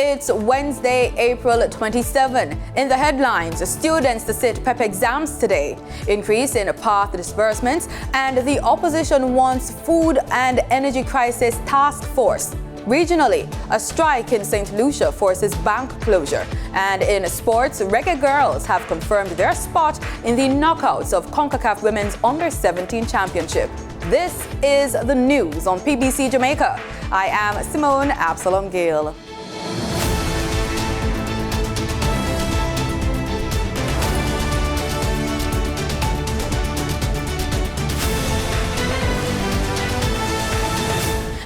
It's Wednesday, April 27. In the headlines, students to sit PEP exams today, increase in PATH disbursements, and the opposition wants food and energy crisis task force. Regionally, a strike in St. Lucia forces bank closure. And in sports, Reggae Girls have confirmed their spot in the knockouts of CONCACAF Women's Under-17 Championship. This is the news on PBC Jamaica. I am Simone Absalom Gale.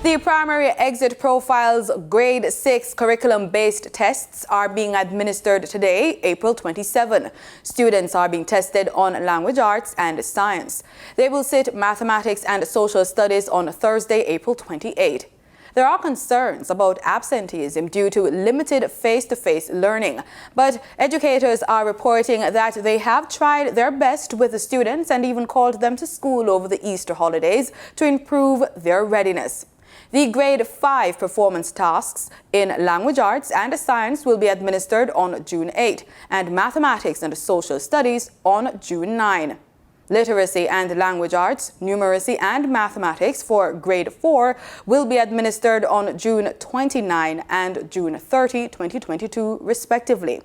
The primary exit profiles grade 6 curriculum-based tests are being administered today, April 27. Students are being tested on language arts and science. They will sit mathematics and social studies on Thursday, April 28. There are concerns about absenteeism due to limited face-to-face learning, but educators are reporting that they have tried their best with the students and even called them to school over the Easter holidays to improve their readiness. The grade 5 performance tasks in language arts and science will be administered on June 8 and mathematics and social studies on June 9. Literacy and language arts, numeracy and mathematics for grade 4 will be administered on June 29 and June 30, 2022, respectively.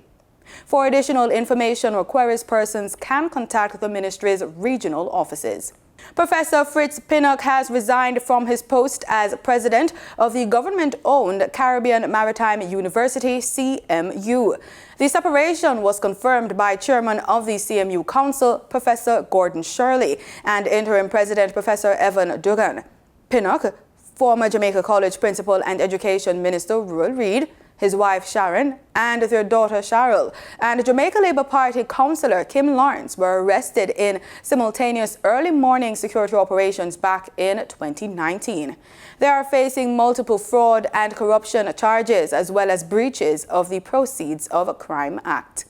For additional information or queries, persons can contact the ministry's regional offices. Professor Fritz Pinnock has resigned from his post as president of the government-owned Caribbean Maritime University, CMU. The separation was confirmed by chairman of the CMU Council, Professor Gordon Shirley, and interim president, Professor Evan Dugan. Pinnock, former Jamaica College principal and education minister Rural Reid, his wife Sharon, and their daughter Cheryl, and Jamaica Labour Party councillor Kim Lawrence were arrested in simultaneous early morning security operations back in 2019. They are facing multiple fraud and corruption charges as well as breaches of the Proceeds of a Crime Act.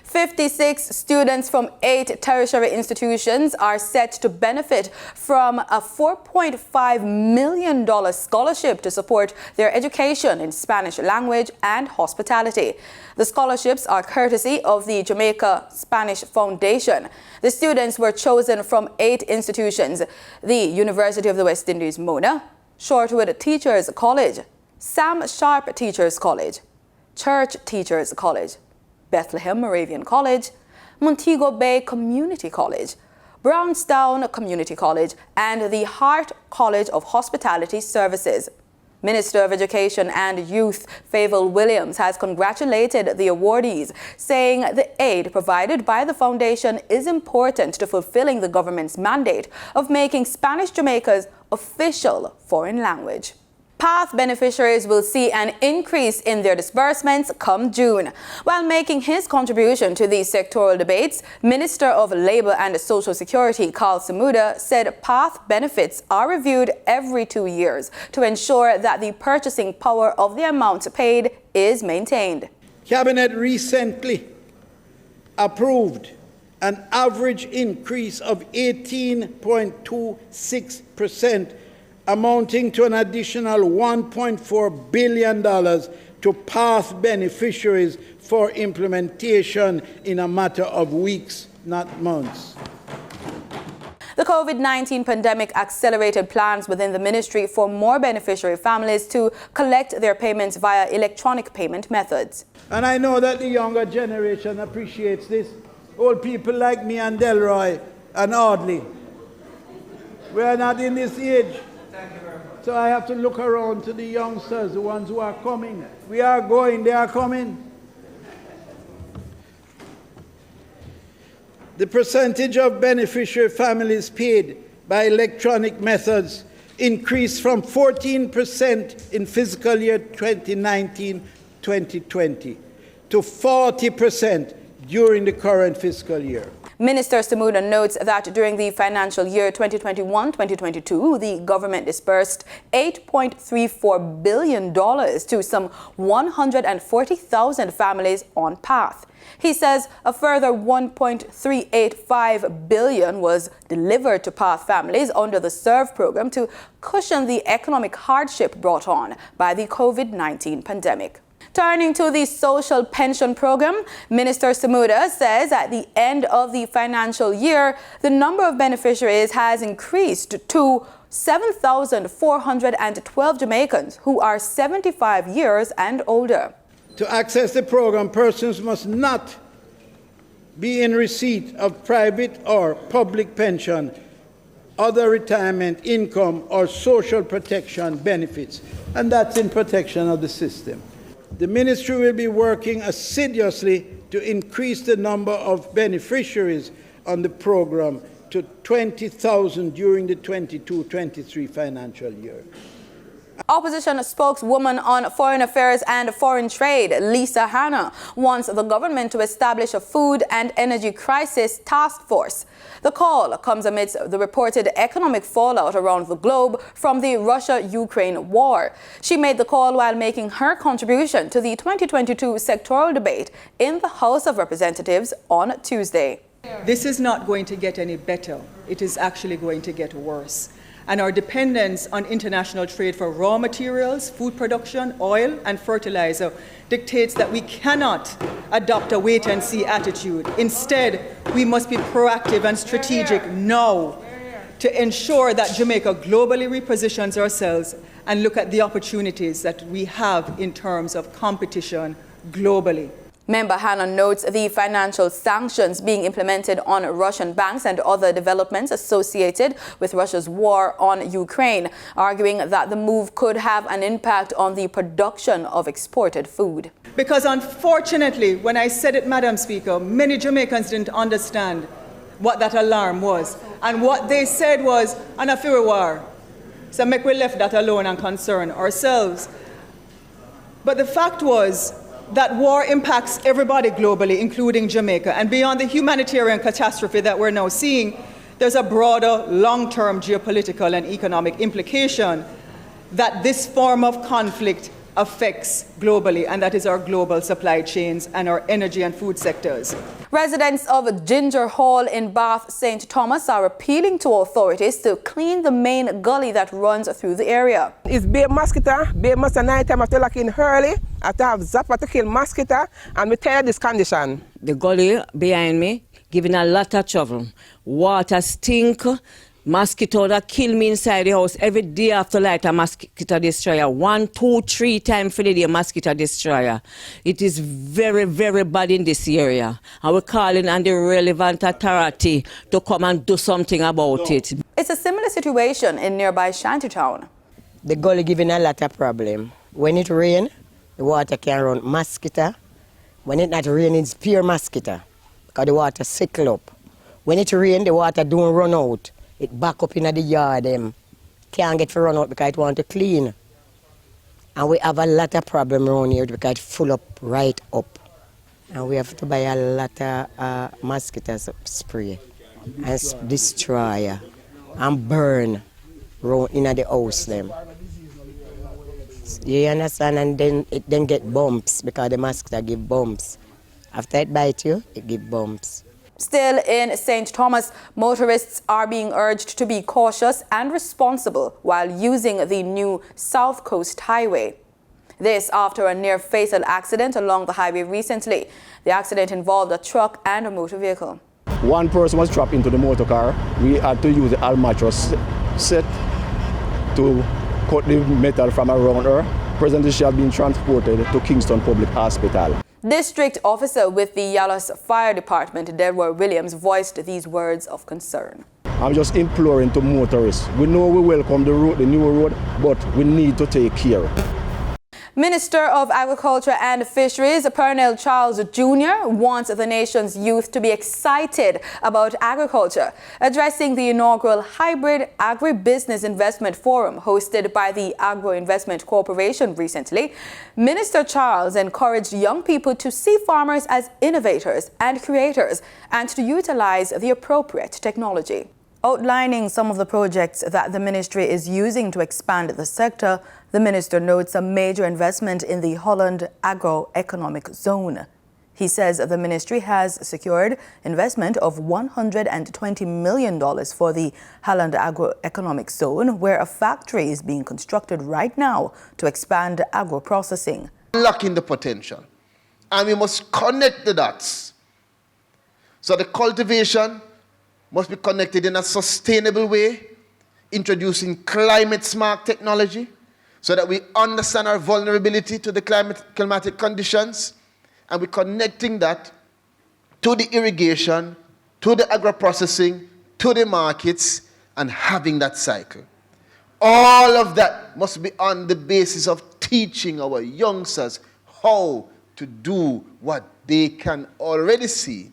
56 students from 8 tertiary institutions are set to benefit from a $4.5 million scholarship to support their education in Spanish language and hospitality. The scholarships are courtesy of the Jamaica Spanish Foundation. The students were chosen from 8 institutions: the University of the West Indies, Mona, Shortwood Teachers College, Sam Sharp Teachers College, Church Teachers College, Bethlehem Moravian College, Montego Bay Community College, Brownstown Community College, and the Hart College of Hospitality Services. Minister of Education and Youth Favour Williams has congratulated the awardees, saying the aid provided by the foundation is important to fulfilling the government's mandate of making Spanish Jamaica's official foreign language. PATH beneficiaries will see an increase in their disbursements come June. While making his contribution to these sectoral debates, Minister of Labour and Social Security Carl Samuda said PATH benefits are reviewed every 2 years to ensure that the purchasing power of the amount paid is maintained. Cabinet recently approved an average increase of 18.26%, amounting to an additional $1.4 billion to PATH beneficiaries for implementation in a matter of weeks, not months. The COVID-19 pandemic accelerated plans within the ministry for more beneficiary families to collect their payments via electronic payment methods. And I know that the younger generation appreciates this. Old people like me and Delroy and Audley, we are not in this age. So I have to look around to the youngsters, the ones who are coming. We are going, they are coming. The percentage of beneficiary families paid by electronic methods increased from 14% in fiscal year 2019-2020 to 40% during the current fiscal year. Minister Samuda notes that during the financial year 2021-2022, the government disbursed $8.34 billion to some 140,000 families on PATH. He says a further $1.385 billion was delivered to PATH families under the SERVE program to cushion the economic hardship brought on by the COVID-19 pandemic. Turning to the social pension program, Minister Samuda says at the end of the financial year, the number of beneficiaries has increased to 7,412 Jamaicans who are 75 years and older. To access the program, persons must not be in receipt of private or public pension, other retirement income, or social protection benefits, and that's in protection of the system. The ministry will be working assiduously to increase the number of beneficiaries on the program to 20,000 during the 22-23 financial year. Opposition spokeswoman on Foreign Affairs and Foreign Trade, Lisa Hanna, wants the government to establish a food and energy crisis task force. The call comes amidst the reported economic fallout around the globe from the Russia-Ukraine war. She made the call while making her contribution to the 2022 sectoral debate in the House of Representatives on Tuesday. This is not going to get any better. It is actually going to get worse. And our dependence on international trade for raw materials, food production, oil, and fertilizer dictates that we cannot adopt a wait-and-see attitude. Instead, we must be proactive and strategic now to ensure that Jamaica globally repositions ourselves and look at the opportunities that we have in terms of competition globally. Member Hanna notes the financial sanctions being implemented on Russian banks and other developments associated with Russia's war on Ukraine, arguing that the move could have an impact on the production of exported food. Because unfortunately, when I said it, Madam Speaker, many Jamaicans didn't understand what that alarm was. And what they said was, "An affair war." So make we left that alone and concern ourselves. But the fact was, that war impacts everybody globally, including Jamaica. And beyond the humanitarian catastrophe that we're now seeing, there's a broader, long-term geopolitical and economic implication that this form of conflict affects globally, and that is our global supply chains and our energy and food sectors. Residents of Ginger Hall in Bath St. Thomas are appealing to authorities to clean the main gully that runs through the area. It's bay mosquito night time after locking early, after have zapper to kill mosquito, and we tell this condition. The gully behind me giving a lot of trouble. Water stink. Mosquito that kill me inside the house every day after light a mosquito destroyer. 1, 2, 3 times for the day mosquito destroyer. It is very, very bad in this area. And we're calling on the relevant authority to come and do something about it. It's a similar situation in nearby Shantytown. The gully giving a lot of problem. When it rain, the water can run mosquito. When it not rain, it's pure mosquito. Because the water sickle up. When it rain, the water don't run out. It back up in the yard, can't get to run out because it want to clean. And we have a lot of problem around here because it's full up right up. And we have to buy a lot of mosquito spray and destroy and burn in the house them. You understand? And then it then get bumps because the mosquito give bumps. After it bite you, it give bumps. Still in St. Thomas, motorists are being urged to be cautious and responsible while using the new South Coast Highway. This after a near-fatal accident along the highway recently. The accident involved a truck and a motor vehicle. One person was trapped into the motor car. We had to use the almatros set to cut the metal from around her. Presently, she has been transported to Kingston Public Hospital. District officer with the Yallas Fire Department, Delroy Williams, voiced these words of concern. I'm just imploring to motorists. We know we welcome the new road, but we need to take care. Minister of Agriculture and Fisheries, Pernell Charles Jr., wants the nation's youth to be excited about agriculture. Addressing the inaugural Hybrid Agribusiness Investment Forum hosted by the Agro Investment Corporation recently, Minister Charles encouraged young people to see farmers as innovators and creators and to utilize the appropriate technology. Outlining some of the projects that the ministry is using to expand the sector, the minister notes a major investment in the Holland Agro-Economic Zone. He says the ministry has secured investment of $120 million for the Holland Agro-Economic Zone, where a factory is being constructed right now to expand agro-processing. unlocking the potential. And we must connect the dots. So the cultivation must be connected in a sustainable way, introducing climate-smart technology so that we understand our vulnerability to the climatic conditions, and we're connecting that to the irrigation, to the agro-processing, to the markets, and having that cycle. All of that must be on the basis of teaching our youngsters how to do what they can already see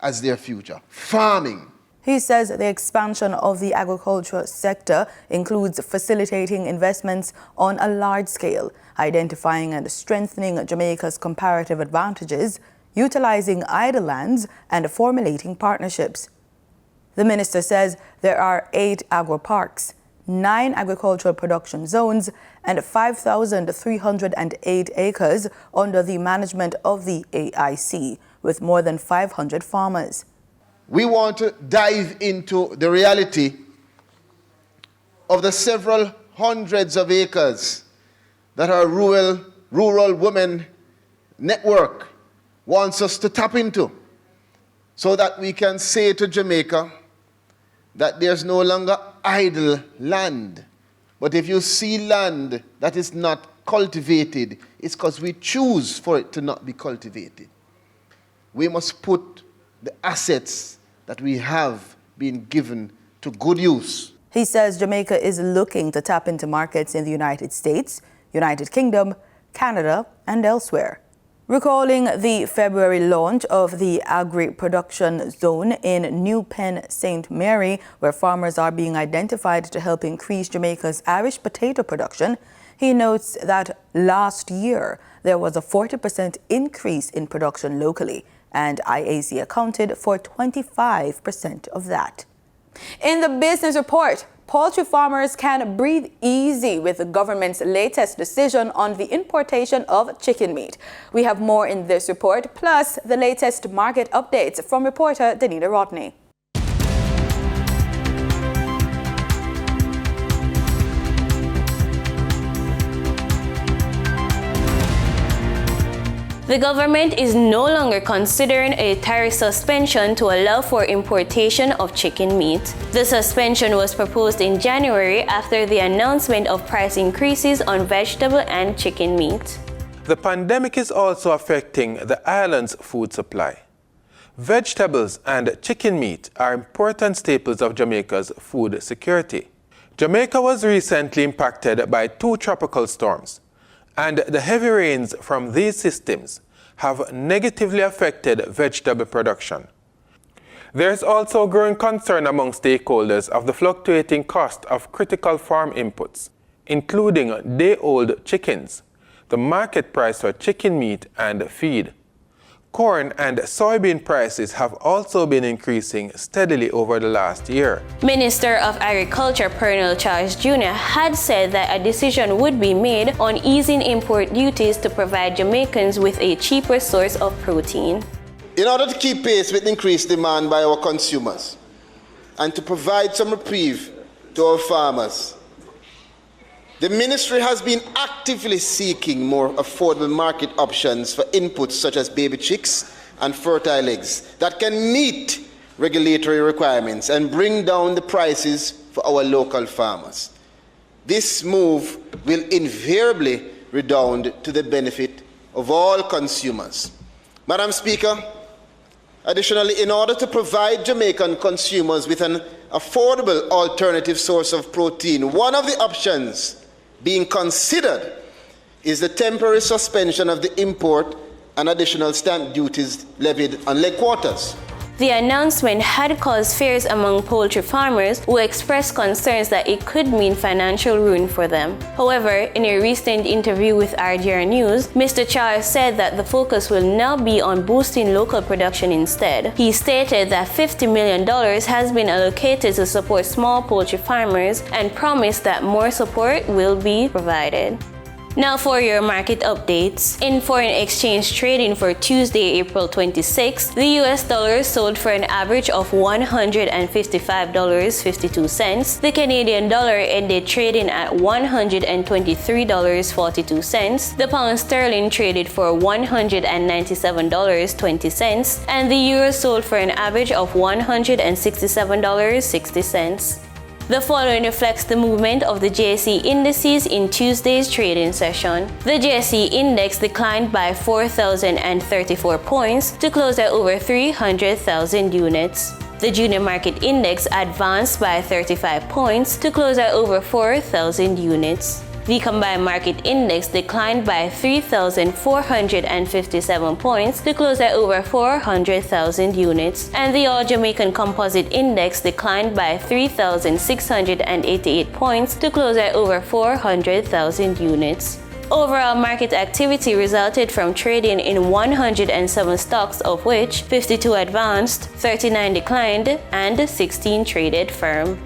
as their future, farming. He says the expansion of the agricultural sector includes facilitating investments on a large scale, identifying and strengthening Jamaica's comparative advantages, utilizing idle lands, and formulating partnerships. The minister says there are 8 agro-parks, 9 agricultural production zones, and 5,308 acres under the management of the AIC, with more than 500 farmers. We want to dive into the reality of the several hundreds of acres that our rural women network wants us to tap into, so that we can say to Jamaica that there's no longer idle land. But if you see land that is not cultivated, it's because we choose for it to not be cultivated. We must put the assets that we have been given to good use. He says Jamaica is looking to tap into markets in the United States, United Kingdom, Canada, and elsewhere. Recalling the February launch of the Agri-Production Zone in New Pen, St. Mary, where farmers are being identified to help increase Jamaica's Irish potato production, he notes that last year there was a 40% increase in production locally, and IAC accounted for 25% of that. In the business report, poultry farmers can breathe easy with the government's latest decision on the importation of chicken meat. We have more in this report, plus the latest market updates from reporter Danita Rodney. The government is no longer considering a tariff suspension to allow for importation of chicken meat. The suspension was proposed in January after the announcement of price increases on vegetable and chicken meat. The pandemic is also affecting the island's food supply. Vegetables and chicken meat are important staples of Jamaica's food security. Jamaica was recently impacted by 2 tropical storms, and the heavy rains from these systems have negatively affected vegetable production. There is also growing concern among stakeholders of the fluctuating cost of critical farm inputs, including day-old chickens, the market price for chicken meat and feed. Corn and soybean prices have also been increasing steadily over the last year. Minister of Agriculture Pernell Charles Jr. had said that a decision would be made on easing import duties to provide Jamaicans with a cheaper source of protein. In order to keep pace with increased demand by our consumers and to provide some reprieve to our farmers, the ministry has been actively seeking more affordable market options for inputs such as baby chicks and fertile eggs that can meet regulatory requirements and bring down the prices for our local farmers. This move will invariably redound to the benefit of all consumers. Madam Speaker, additionally, in order to provide Jamaican consumers with an affordable alternative source of protein, one of the options being considered is the temporary suspension of the import and additional stamp duties levied on leg quarters. The announcement had caused fears among poultry farmers who expressed concerns that it could mean financial ruin for them. However, in a recent interview with RGR News, Mr. Charles said that the focus will now be on boosting local production instead. He stated that $50 million has been allocated to support small poultry farmers and promised that more support will be provided. Now for your market updates. In foreign exchange trading for Tuesday, April 26, the US dollar sold for an average of $155.52. The Canadian dollar ended trading at $123.42. The pound sterling traded for $197.20, and the euro sold for an average of $167.60. The following reflects the movement of the JSE indices in Tuesday's trading session. The JSE index declined by 4,034 points to close at over 300,000 units. The junior market index advanced by 35 points to close at over 4,000 units. The combined market index declined by 3,457 points to close at over 400,000 units, and the All Jamaican Composite Index declined by 3,688 points to close at over 400,000 units. Overall market activity resulted from trading in 107 stocks, of which 52 advanced, 39 declined, and 16 traded firm.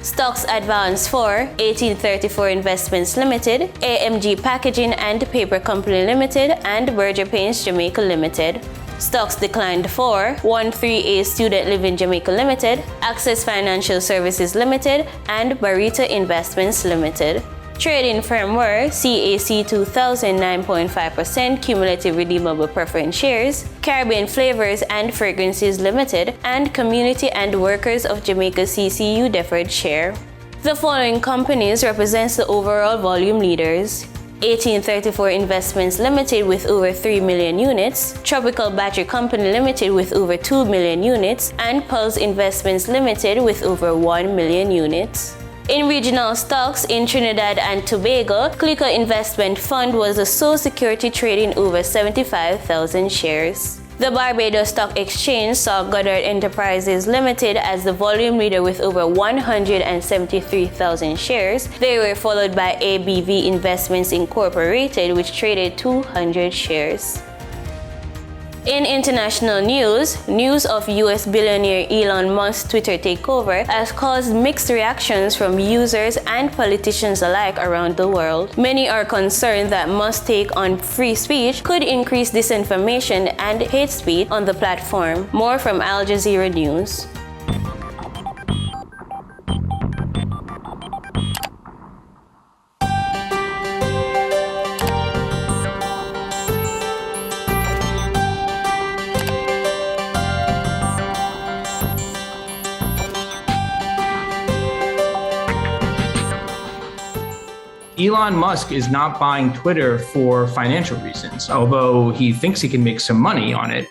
Stocks advanced for 1834 Investments Limited, AMG Packaging and Paper Company Limited, and Berger Paints Jamaica Limited. Stocks declined for 13A Student Living Jamaica Limited, Access Financial Services Limited, and Barita Investments Limited. Trading firm were CAC 2000 9.5% cumulative redeemable preference shares, Caribbean Flavors and Fragrances Limited, and Community and Workers of Jamaica CCU deferred share. The following companies represents the overall volume leaders: 1834 Investments Limited with over 3 million units, Tropical Battery Company Limited with over 2 million units, and Pulse Investments Limited with over 1 million units. In regional stocks in Trinidad and Tobago, Clicker Investment Fund was the sole security trading over 75,000 shares. The Barbados Stock Exchange saw Goddard Enterprises Limited as the volume leader with over 173,000 shares. They were followed by ABV Investments Incorporated, which traded 200 shares. In international news, news of US billionaire Elon Musk's Twitter takeover has caused mixed reactions from users and politicians alike around the world. Many are concerned that Musk's take on free speech could increase disinformation and hate speech on the platform. More from Al Jazeera News. Elon Musk is not buying Twitter for financial reasons, although he thinks he can make some money on it.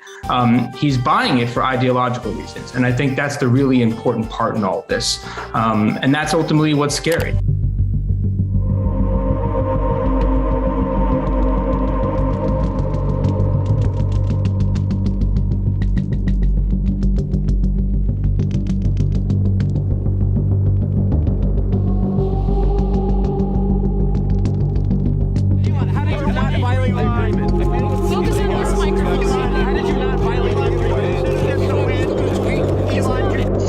He's buying it for ideological reasons. And I think that's the really important part in all of this. And that's ultimately what's scary.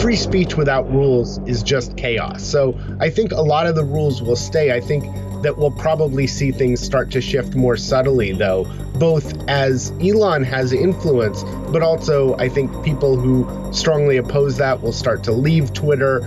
Free speech without rules is just chaos. So I think a lot of the rules will stay. I think that we'll probably see things start to shift more subtly, though, both as Elon has influence, but also I think people who strongly oppose that will start to leave Twitter.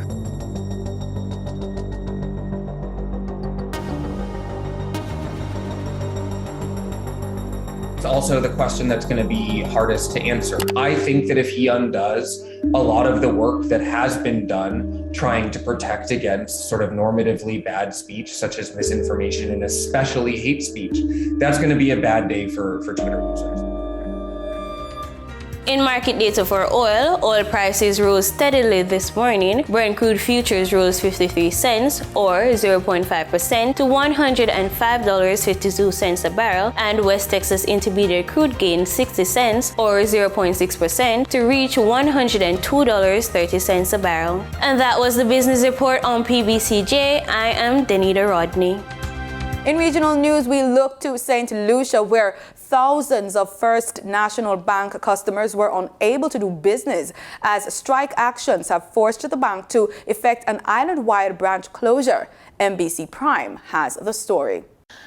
It's also the question that's going to be hardest to answer. I think that if he undoes a lot of the work that has been done trying to protect against sort of normatively bad speech, such as misinformation and especially hate speech, that's going to be a bad day for Twitter users. In market data for oil prices rose steadily this morning. Brent crude futures rose 53 cents or 0.5% to $105.52 a barrel, and West Texas Intermediate crude gained 60 cents or 0.6% to reach $102.30 a barrel. And that was the business report on PBCJ. I am Danita Rodney. In regional news, we look to St. Lucia, where thousands of First National Bank customers were unable to do business as strike actions have forced the bank to effect an island-wide branch closure. MBC Prime has the story.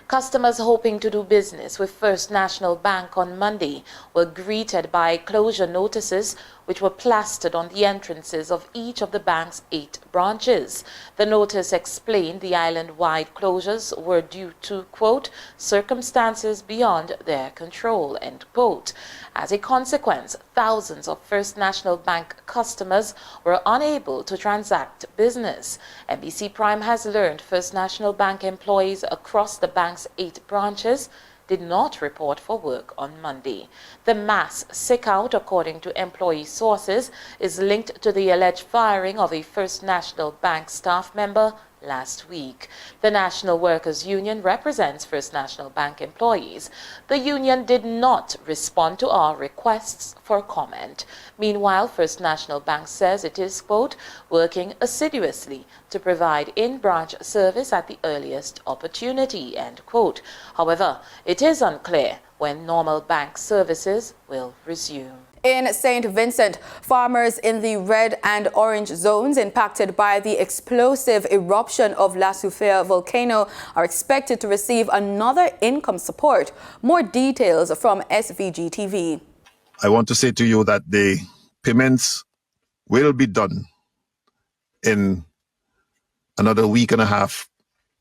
Customers hoping to do business with First National Bank on Monday were greeted by closure notices which were plastered on the entrances of each of the bank's 8 branches. The notice explained the island-wide closures were due to, quote, circumstances beyond their control, end quote. As a consequence, thousands of First National Bank customers were unable to transact business. NBC Prime has learned First National Bank employees across the bank's 8 branches did not report for work on Monday. The mass sick-out, according to employee sources, is linked to the alleged firing of a First National Bank staff member last week. The National Workers Union represents First National Bank employees. The union did not respond to our requests for comment. Meanwhile, First National Bank says it is, quote, working assiduously to provide in-branch service at the earliest opportunity, end quote. However, it is unclear when normal bank services will resume. In St. Vincent, farmers in the red and orange zones impacted by the explosive eruption of La Soufrière volcano are expected to receive another income support. More details from SVG TV. I want to say to you that the payments will be done in another week and a half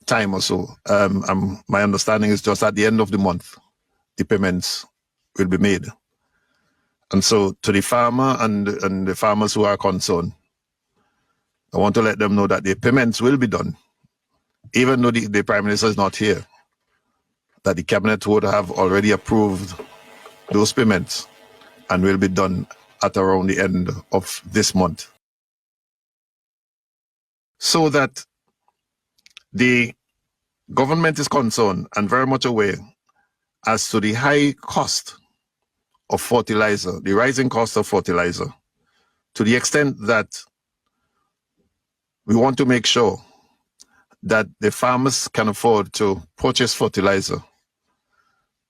time or so. My understanding is just at the end of the month, the payments will be made. And so to the farmer and the farmers who are concerned, I want to let them know that the payments will be done, even though the Prime Minister is not here, that the Cabinet would have already approved those payments and will be done at around the end of this month. So that the government is concerned and very much aware as to the high cost of fertilizer, the rising cost of fertilizer, to the extent that we want to make sure that the farmers can afford to purchase fertilizer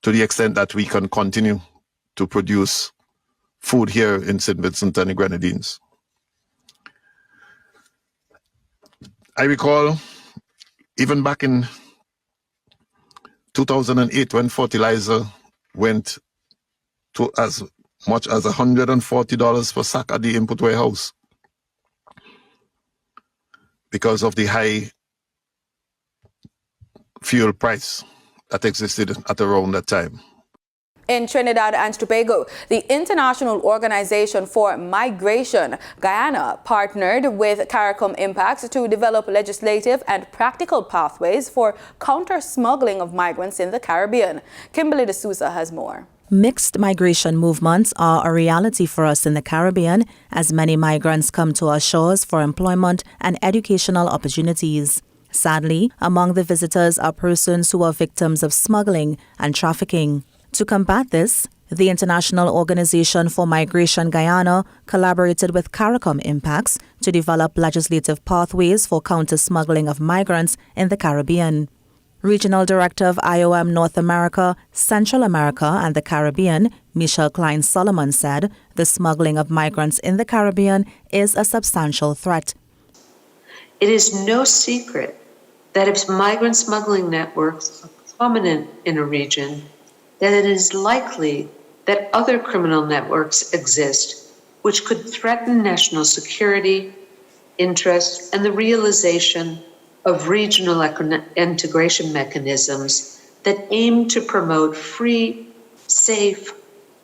to the extent that we can continue to produce food here in St. Vincent and the Grenadines. I recall even back in 2008 when fertilizer went to as much as $140 per sack at the input warehouse because of the high fuel price that existed at around that time. In Trinidad and Tobago, the International Organization for Migration, Guyana, partnered with CARICOM Impacts to develop legislative and practical pathways for counter-smuggling of migrants in the Caribbean. Kimberly D'Souza has more. Mixed migration movements are a reality for us in the Caribbean as many migrants come to our shores for employment and educational opportunities. Sadly, among the visitors are persons who are victims of smuggling and trafficking. To combat this, the International Organization for Migration Guyana collaborated with CARICOM Impacts to develop legislative pathways for counter-smuggling of migrants in the Caribbean. Regional Director of IOM North America, Central America and the Caribbean, Michelle Klein-Solomon said the smuggling of migrants in the Caribbean is a substantial threat. It is no secret that if migrant smuggling networks are prominent in a region, then it is likely that other criminal networks exist which could threaten national security, interests, and the realization of regional integration mechanisms that aim to promote free, safe,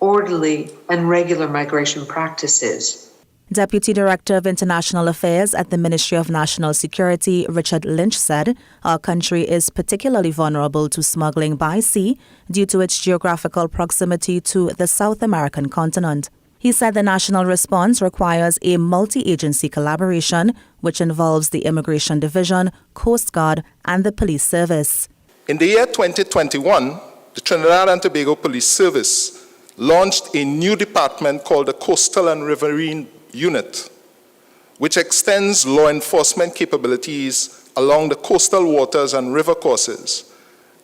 orderly, and regular migration practices. Deputy Director of International Affairs at the Ministry of National Security, Richard Lynch, said our country is particularly vulnerable to smuggling by sea due to its geographical proximity to the South American continent. He said the national response requires a multi-agency collaboration, which involves the Immigration Division, Coast Guard, and the Police Service. In the year 2021, the Trinidad and Tobago Police Service launched a new department called the Coastal and Riverine Unit, which extends law enforcement capabilities along the coastal waters and river courses,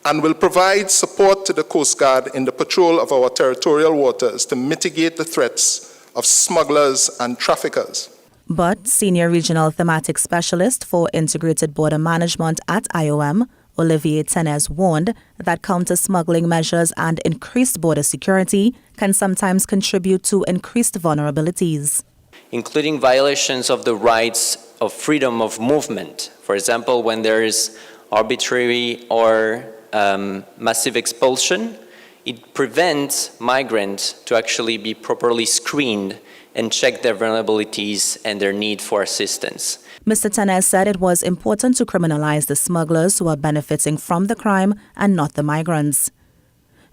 and will provide support to the Coast Guard in the patrol of our territorial waters to mitigate the threats of smugglers and traffickers. But Senior Regional Thematic Specialist for Integrated Border Management at IOM, Olivier Tenes warned that counter-smuggling measures and increased border security can sometimes contribute to increased vulnerabilities, including violations of the rights of freedom of movement. For example, when there is arbitrary or massive expulsion, it prevents migrants to actually be properly screened and check their vulnerabilities and their need for assistance. Mr. Tenes said it was important to criminalize the smugglers who are benefiting from the crime and not the migrants.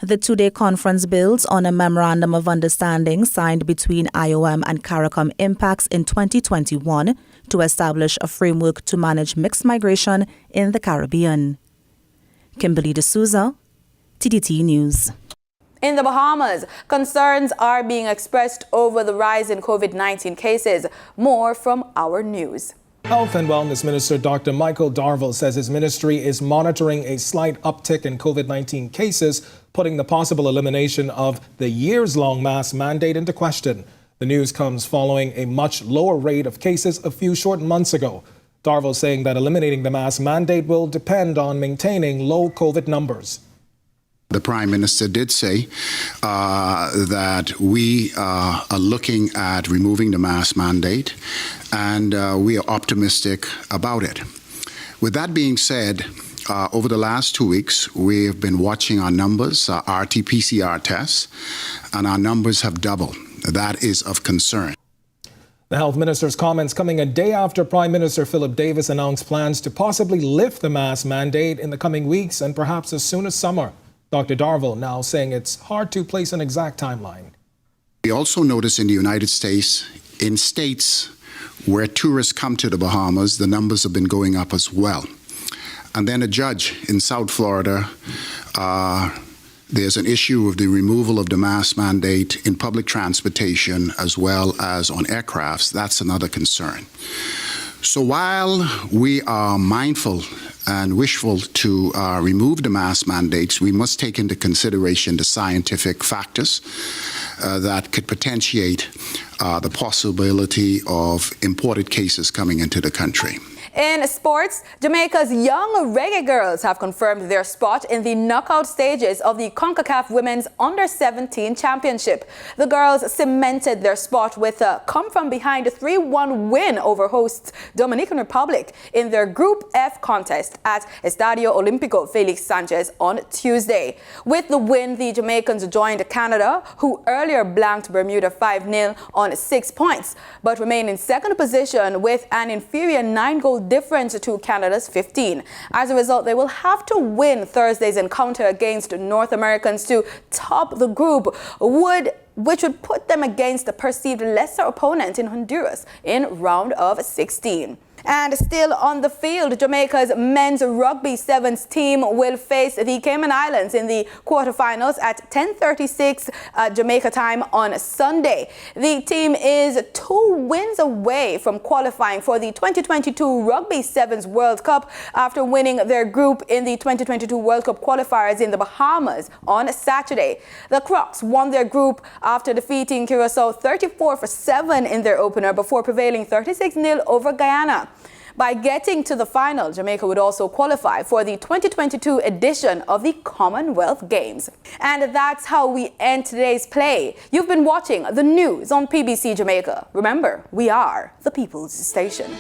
The two-day conference builds on a memorandum of understanding signed between IOM and CARICOM Impacts in 2021 to establish a framework to manage mixed migration in the Caribbean. Kimberly D'Souza, TDT News. In the Bahamas, concerns are being expressed over the rise in COVID-19 cases. More from our news. Health and Wellness Minister Dr. Michael Darville says his ministry is monitoring a slight uptick in COVID-19 cases, putting the possible elimination of the years-long mask mandate into question. The news comes following a much lower rate of cases a few short months ago. Darville saying that eliminating the mask mandate will depend on maintaining low COVID numbers. The Prime Minister did say that we are looking at removing the mask mandate, and we are optimistic about it. With that being said, over the last 2 weeks, we have been watching our numbers, our RT-PCR tests, and our numbers have doubled. That is of concern. The Health Minister's comments coming a day after Prime Minister Philip Davis announced plans to possibly lift the mask mandate in the coming weeks and perhaps as soon as summer. Dr. Darville now saying it's hard to place an exact timeline. We also notice in the United States, in states where tourists come to the Bahamas, the numbers have been going up as well. And then a judge in South Florida, there's an issue of the removal of the mask mandate in public transportation as well as on aircrafts. That's another concern. So while we are mindful and wishful to remove the mask mandates, we must take into consideration the scientific factors that could potentiate the possibility of imported cases coming into the country. In sports, Jamaica's young reggae girls have confirmed their spot in the knockout stages of the CONCACAF Women's Under-17 Championship. The girls cemented their spot with a come-from-behind 3-1 win over hosts Dominican Republic in their Group F contest at Estadio Olímpico Felix Sanchez on Tuesday. With the win, the Jamaicans joined Canada, who earlier blanked Bermuda 5-0 on 6 points, but remain in second position with an inferior 9-goal difference to Canada's 15. As a result, they will have to win Thursday's encounter against North Americans to top the group, which would put them against the perceived lesser opponent in Honduras in round of 16. And still on the field, Jamaica's men's rugby sevens team will face the Cayman Islands in the quarterfinals at 10:36 Jamaica time on Sunday. The team is 2 wins away from qualifying for the 2022 Rugby Sevens World Cup after winning their group in the 2022 World Cup qualifiers in the Bahamas on Saturday. The Crocs won their group after defeating Curacao 34-7 in their opener before prevailing 36-0 over Guyana. By getting to the final, Jamaica would also qualify for the 2022 edition of the Commonwealth Games. And that's how we end today's play. You've been watching the news on PBC Jamaica. Remember, we are the People's Station.